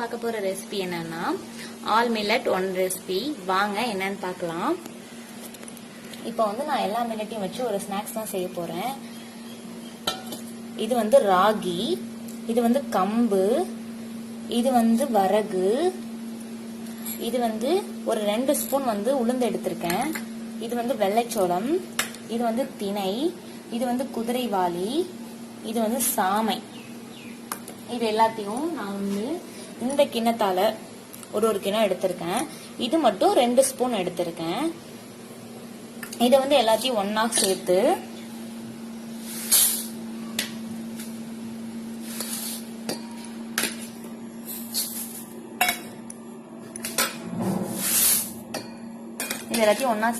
பார்க்க போற ரெசிபி என்னன்னா ஆல் மில்லட் ஒன் ரெசிபி. வாங்க என்னன்னு பார்க்கலாம். இப்போ வந்து நான் எல்லா மில்லட்டையும் வச்சு ஒரு ஸ்நாக்ஸ் தான் செய்ய போறேன். இது வந்து ராகி, இது வந்து கம்பு, இது வந்து வரகு, இது வந்து ஒரு 2 ஸ்பூன் வந்து உளுந்து எடுத்திருக்கேன், இது வந்து வெள்ளைச்சோளம், இது வந்து திணை, இது வந்து குதிரைவாலி, இது வந்து சாமை. இது எல்லாத்தையும் நான் வந்து இந்த கிண்ணத்தால ஒரு கிண்ணம் எடுத்திருக்கேன். இது மட்டும் 2 ஸ்பூன் எடுத்திருக்கேன். இதை வந்து எல்லாத்தையும் ஒன்னா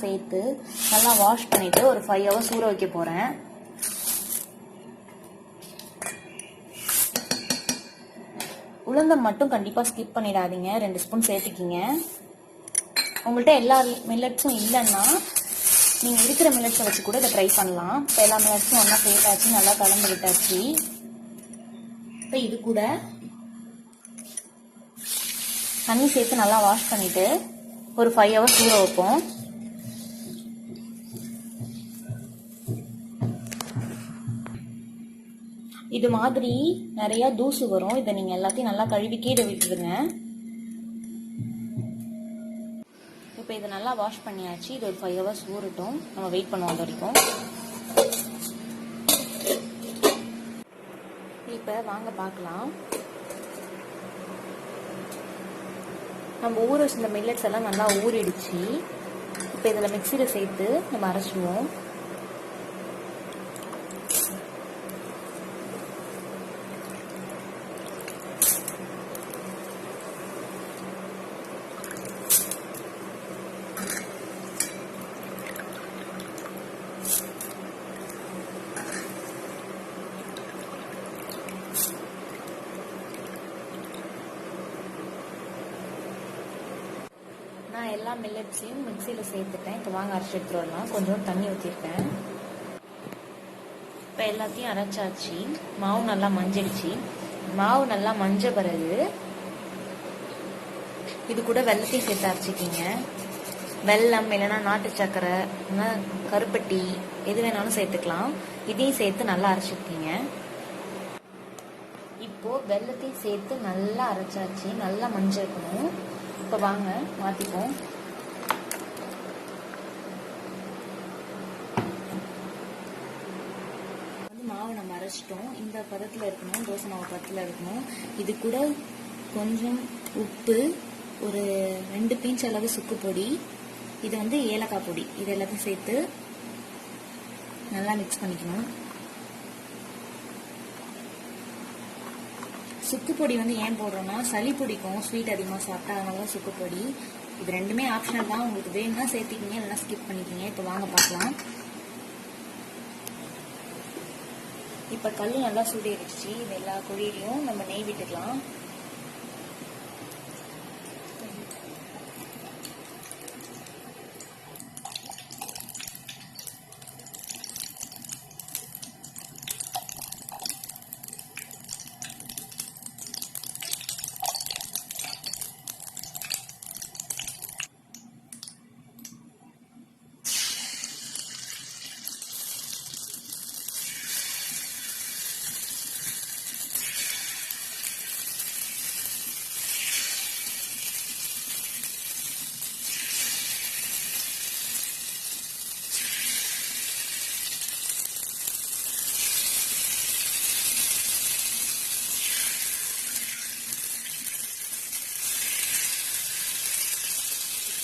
சேர்த்து நல்லா வாஷ் பண்ணிட்டு ஒரு 5 hours ஊற வைக்க போறேன். உளுந்த மட்டும் கண்டிப்பா ஸ்கிப் பண்ணிடாதீங்க, 2 ஸ்பூன் சேர்த்துக்கிங்க. உங்கள்கிட்ட எல்லா மில்லட்ஸும் இல்லைன்னா நீங்க இருக்கிற மில்லட்ஸை வச்சு கூட இதை ட்ரை பண்ணலாம். இப்போ எல்லா மில்லட்ஸும் ஒன்னா சேர்த்தாச்சு, நல்லா கலந்து விட்டாச்சு. இப்போ இது கூட தண்ணி சேர்த்து நல்லா வாஷ் பண்ணிட்டு ஒரு 5 hours ஊற வைப்போம். இது மாதிரி நிறைய தூசு வரும். இதை நீங்க எல்லாத்தையும் நல்லா கழுவி கீழே விட்டுடுங்க. இப்போ இதை நல்லா வாஷ் பண்ணியாச்சு. இது ஒரு 5 hours ஊறட்டும். நம்ம வெயிட் பண்ணுவோம் அது வரைக்கும். இப்போ வாங்க பார்க்கலாம். நம்ம ஊற வச்சிருந்த மில்லட்ஸ் எல்லாம் நல்லா ஊறிடுச்சு. இப்போ இதில் மிக்சியில் சேர்த்து நம்ம அரைச்சிடுவோம். நான் எல்லா மில்லட்ஸையும் மிக்சியில் சேர்த்துட்டேன். இப்போ வாங்க அரைச்சி எடுத்துட்டு வரலாம். கொஞ்சம் தண்ணி ஊற்றிருக்கேன். இப்போ எல்லாத்தையும் அரைச்சாச்சு. மாவு நல்லா மஞ்சிடுச்சு. மாவு நல்லா மஞ்ச பிறகு இது கூட வெள்ளத்தையும் சேர்த்து அரைச்சிக்கிங்க. வெல்லம் இல்லைன்னா நாட்டு சக்கரை இல்லைன்னா கருப்பட்டி எது வேணாலும் சேர்த்துக்கலாம். இதையும் சேர்த்து நல்லா அரைச்சிக்கிங்க. இப்போ வெள்ளத்தையும் சேர்த்து நல்லா அரைச்சாச்சு. நல்லா மஞ்சள் இருக்கணும். இப்போ வாங்க மாற்றிப்போம். வந்து மாவு நம்ம அரைச்சிட்டோம். இந்த பதத்தில் இருக்கணும், தோசை மாவு பதத்தில் இருக்கணும். இது கூட கொஞ்சம் உப்பு, ஒரு 2 பிஞ்ச் அளவு சுக்கு பொடி, இது வந்து ஏலக்காய் பொடி, இது எல்லாத்தையும் சேர்த்து நல்லா மிக்ஸ் பண்ணிக்கணும். சுக்கு பொடி வந்து ஏன் போடுறோம்னா சளி பிடிக்கும், ஸ்வீட் அதிகமாக சாப்பிட்டா, அதனால சுக்கு பொடி. இது 2மே ஆப்ஷனல் தான். உங்களுக்கு வேணும்னா சேர்த்துக்கிங்க, இல்லைன்னா ஸ்கிப் பண்ணிக்கிங்க. இப்போ வாங்க பார்க்கலாம். இப்போ கல் நல்லா சூடேறிடுச்சு. இது எல்லா குழியிலையும் நம்ம நெய் விட்டுக்கலாம்.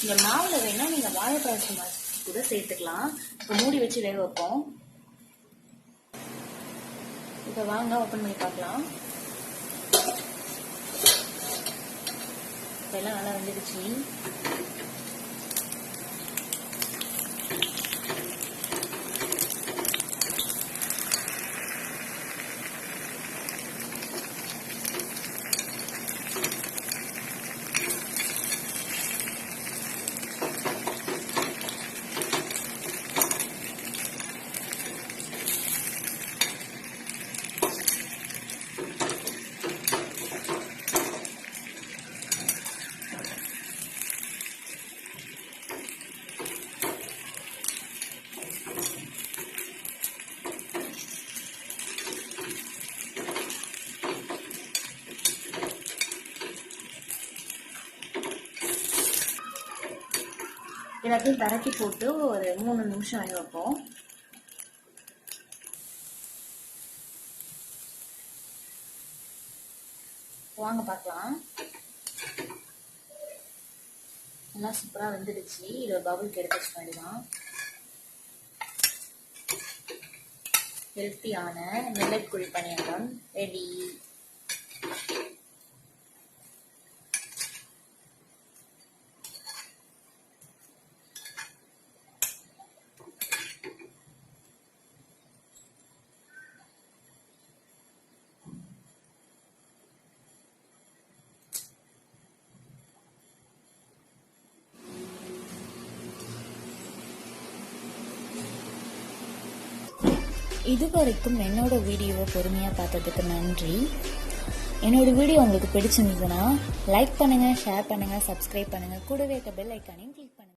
இந்த மாவுல வேணா நீங்க வாழைப்பழம் கூட சேர்த்துக்கலாம். இப்போ மூடி வச்சு வேக வைப்போம். இப்போ வாங்க ஓப்பன் பண்ணி பார்க்கலாம். எல்லாம் நல்லா வந்துடுச்சு. எல்லாத்தையும் பரட்டி போட்டு ஒரு 3 நிமிஷம் வேக வைப்போம். வாங்க பார்க்கலாம். நல்லா சூப்பராக வெந்துடுச்சு. இது ஒரு பவுலுக்கு எடுத்து வச்சுக்க வேண்டியதான். ஹெல்த்தியான மில்லட் குழி பணியாரம் ரெடி. இதுவரைக்கும் என்னோட வீடியோவை பொறுமையாக பார்த்ததுக்கு நன்றி. என்னோட வீடியோ உங்களுக்கு பிடிச்சிருந்ததுன்னா லைக் பண்ணுங்கள், ஷேர் பண்ணுங்கள், சப்ஸ்கிரைப் பண்ணுங்கள். கூடவே இருக்க பெல் ஐக்கானையும்